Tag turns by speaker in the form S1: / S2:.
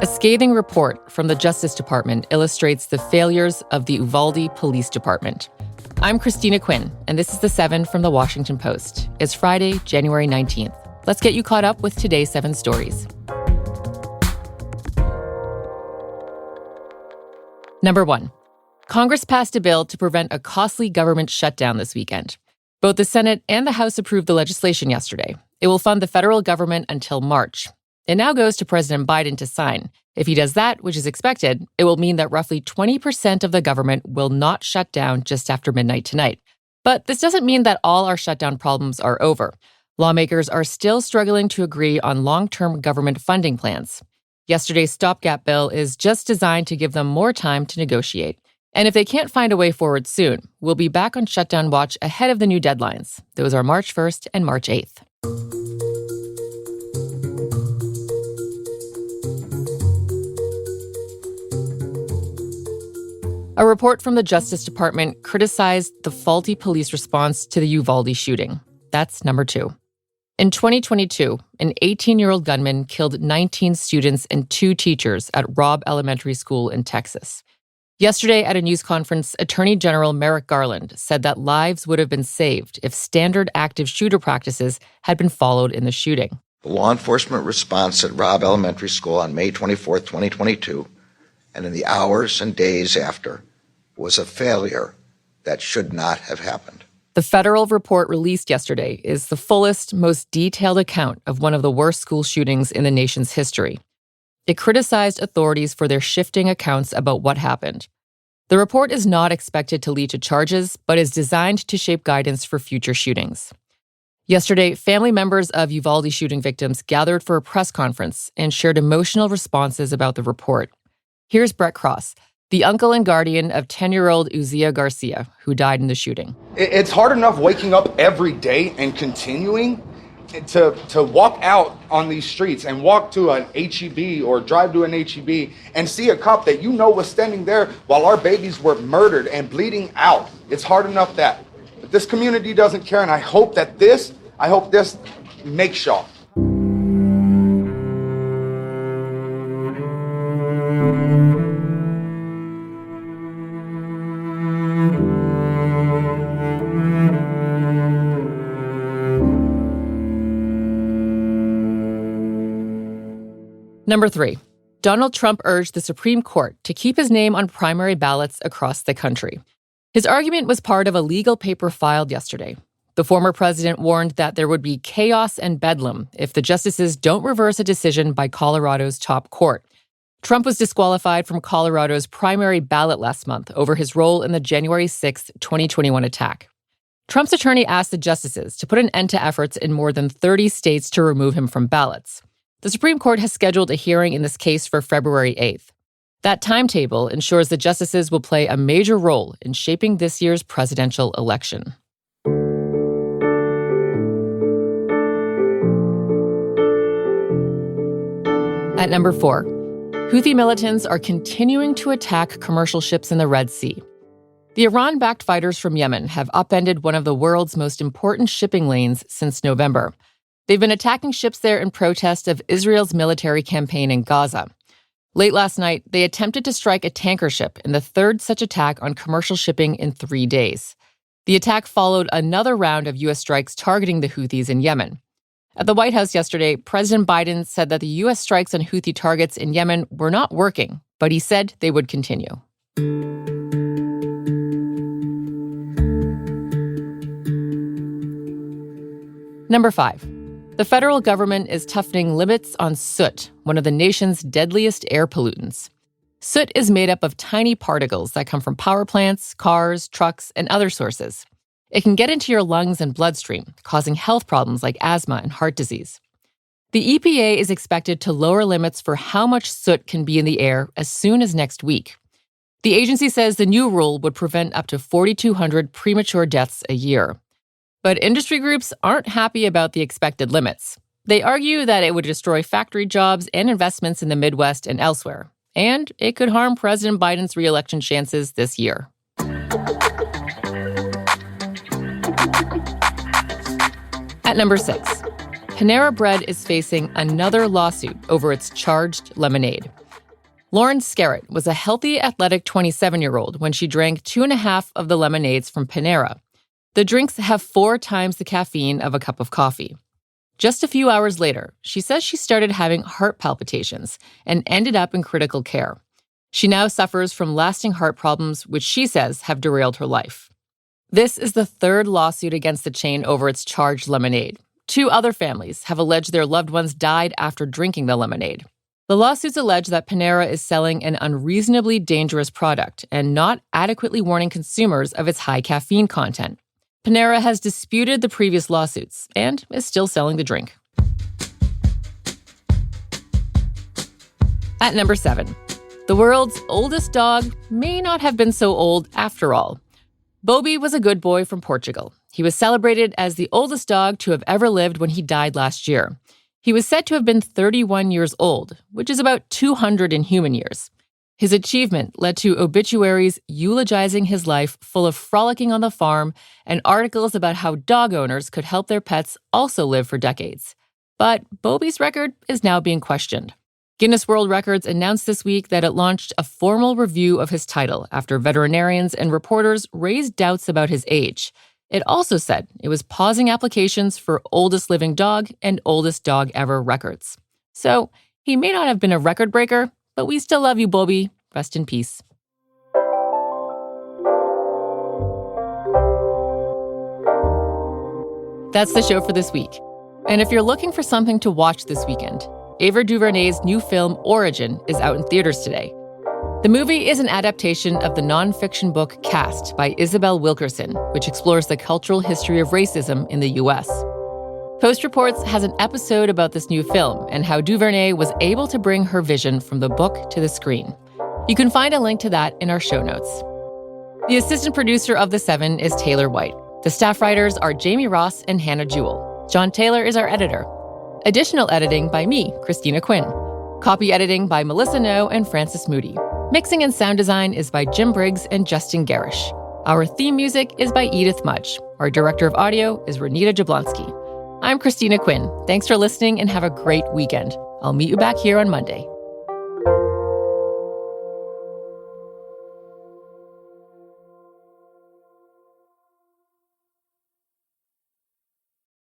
S1: A scathing report from the Justice Department illustrates the failures of the Uvalde Police Department. I'm Christina Quinn, and this is The 7 from The Washington Post. It's Friday, January 19th. Let's get you caught up with today's 7 stories. Number 1. Congress passed a bill to prevent a costly government shutdown this weekend. Both the Senate and the House approved the legislation yesterday. It will fund the federal government until March. It now goes to President Biden to sign. If he does that, which is expected, it will mean that roughly 20% of the government will not shut down just after midnight tonight. But this doesn't mean that all our shutdown problems are over. Lawmakers are still struggling to agree on long-term government funding plans. Yesterday's stopgap bill is just designed to give them more time to negotiate. And if they can't find a way forward soon, we'll be back on shutdown watch ahead of the new deadlines. Those are March 1st and March 8th. A report from the Justice Department criticized the faulty police response to the Uvalde shooting. That's number 2. In 2022, an 18-year-old gunman killed 19 students and 2 teachers at Robb Elementary School in Texas. Yesterday at a news conference, Attorney General Merrick Garland said that lives would have been saved if standard active shooter practices had been followed in the shooting.
S2: The law enforcement response at Robb Elementary School on May 24, 2022, and in the hours and days after, was a failure that should not have happened.
S1: The federal report released yesterday is the fullest, most detailed account of one of the worst school shootings in the nation's history. It criticized authorities for their shifting accounts about what happened. The report is not expected to lead to charges, but is designed to shape guidance for future shootings. Yesterday, family members of Uvalde shooting victims gathered for a press conference and shared emotional responses about the report. Here's Brett Cross, the uncle and guardian of 10-year-old Uzziah Garcia, who died in the shooting.
S3: It's hard enough waking up every day and continuing to walk out on these streets and walk to an HEB or drive to an HEB and see a cop that you know was standing there while our babies were murdered and bleeding out. It's hard enough that. But this community doesn't care, and I hope this makes y'all.
S1: Number 3, Donald Trump urged the Supreme Court to keep his name on primary ballots across the country. His argument was part of a legal paper filed yesterday. The former president warned that there would be chaos and bedlam if the justices don't reverse a decision by Colorado's top court. Trump was disqualified from Colorado's primary ballot last month over his role in the January 6, 2021 attack. Trump's attorney asked the justices to put an end to efforts in more than 30 states to remove him from ballots. The Supreme Court has scheduled a hearing in this case for February 8th. That timetable ensures the justices will play a major role in shaping this year's presidential election. At number 4, Houthi militants are continuing to attack commercial ships in the Red Sea. The Iran-backed fighters from Yemen have upended one of the world's most important shipping lanes since November. They've been attacking ships there in protest of Israel's military campaign in Gaza. Late last night, they attempted to strike a tanker ship in the third such attack on commercial shipping in 3 days. The attack followed another round of U.S. strikes targeting the Houthis in Yemen. At the White House yesterday, President Biden said that the U.S. strikes on Houthi targets in Yemen were not working, but he said they would continue. Number 5. The federal government is toughening limits on soot, one of the nation's deadliest air pollutants. Soot is made up of tiny particles that come from power plants, cars, trucks, and other sources. It can get into your lungs and bloodstream, causing health problems like asthma and heart disease. The EPA is expected to lower limits for how much soot can be in the air as soon as next week. The agency says the new rule would prevent up to 4,200 premature deaths a year. But industry groups aren't happy about the expected limits. They argue that it would destroy factory jobs and investments in the Midwest and elsewhere, and it could harm President Biden's re-election chances this year. At number 6, Panera Bread is facing another lawsuit over its charged lemonade. Lauren Scarrett was a healthy, athletic 27-year-old when she drank 2.5 of the lemonades from Panera. The drinks have 4 times the caffeine of a cup of coffee. Just a few hours later, she says she started having heart palpitations and ended up in critical care. She now suffers from lasting heart problems, which she says have derailed her life. This is the 3rd lawsuit against the chain over its charged lemonade. 2 other families have alleged their loved ones died after drinking the lemonade. The lawsuits allege that Panera is selling an unreasonably dangerous product and not adequately warning consumers of its high caffeine content. Panera has disputed the previous lawsuits and is still selling the drink. At number 7, the world's oldest dog may not have been so old after all. Bobby was a good boy from Portugal. He was celebrated as the oldest dog to have ever lived when he died last year. He was said to have been 31 years old, which is about 200 in human years. His achievement led to obituaries eulogizing his life full of frolicking on the farm and articles about how dog owners could help their pets also live for decades. But Bobby's record is now being questioned. Guinness World Records announced this week that it launched a formal review of his title after veterinarians and reporters raised doubts about his age. It also said it was pausing applications for oldest living dog and oldest dog ever records. So he may not have been a record breaker, but we still love you, Bobby. Rest in peace. That's the show for this week. And if you're looking for something to watch this weekend, Ava DuVernay's new film, Origin, is out in theaters today. The movie is an adaptation of the nonfiction book Caste by Isabel Wilkerson, which explores the cultural history of racism in the U.S. Post Reports has an episode about this new film and how DuVernay was able to bring her vision from the book to the screen. You can find a link to that in our show notes. The assistant producer of The Seven is Taylor White. The staff writers are Jamie Ross and Hannah Jewell. John Taylor is our editor. Additional editing by me, Christina Quinn. Copy editing by Melissa No and Francis Moody. Mixing and sound design is by Jim Briggs and Justin Garish. Our theme music is by Edith Mudge. Our director of audio is Renita Jablonski. I'm Christina Quinn. Thanks for listening and have a great weekend. I'll meet you back here on Monday.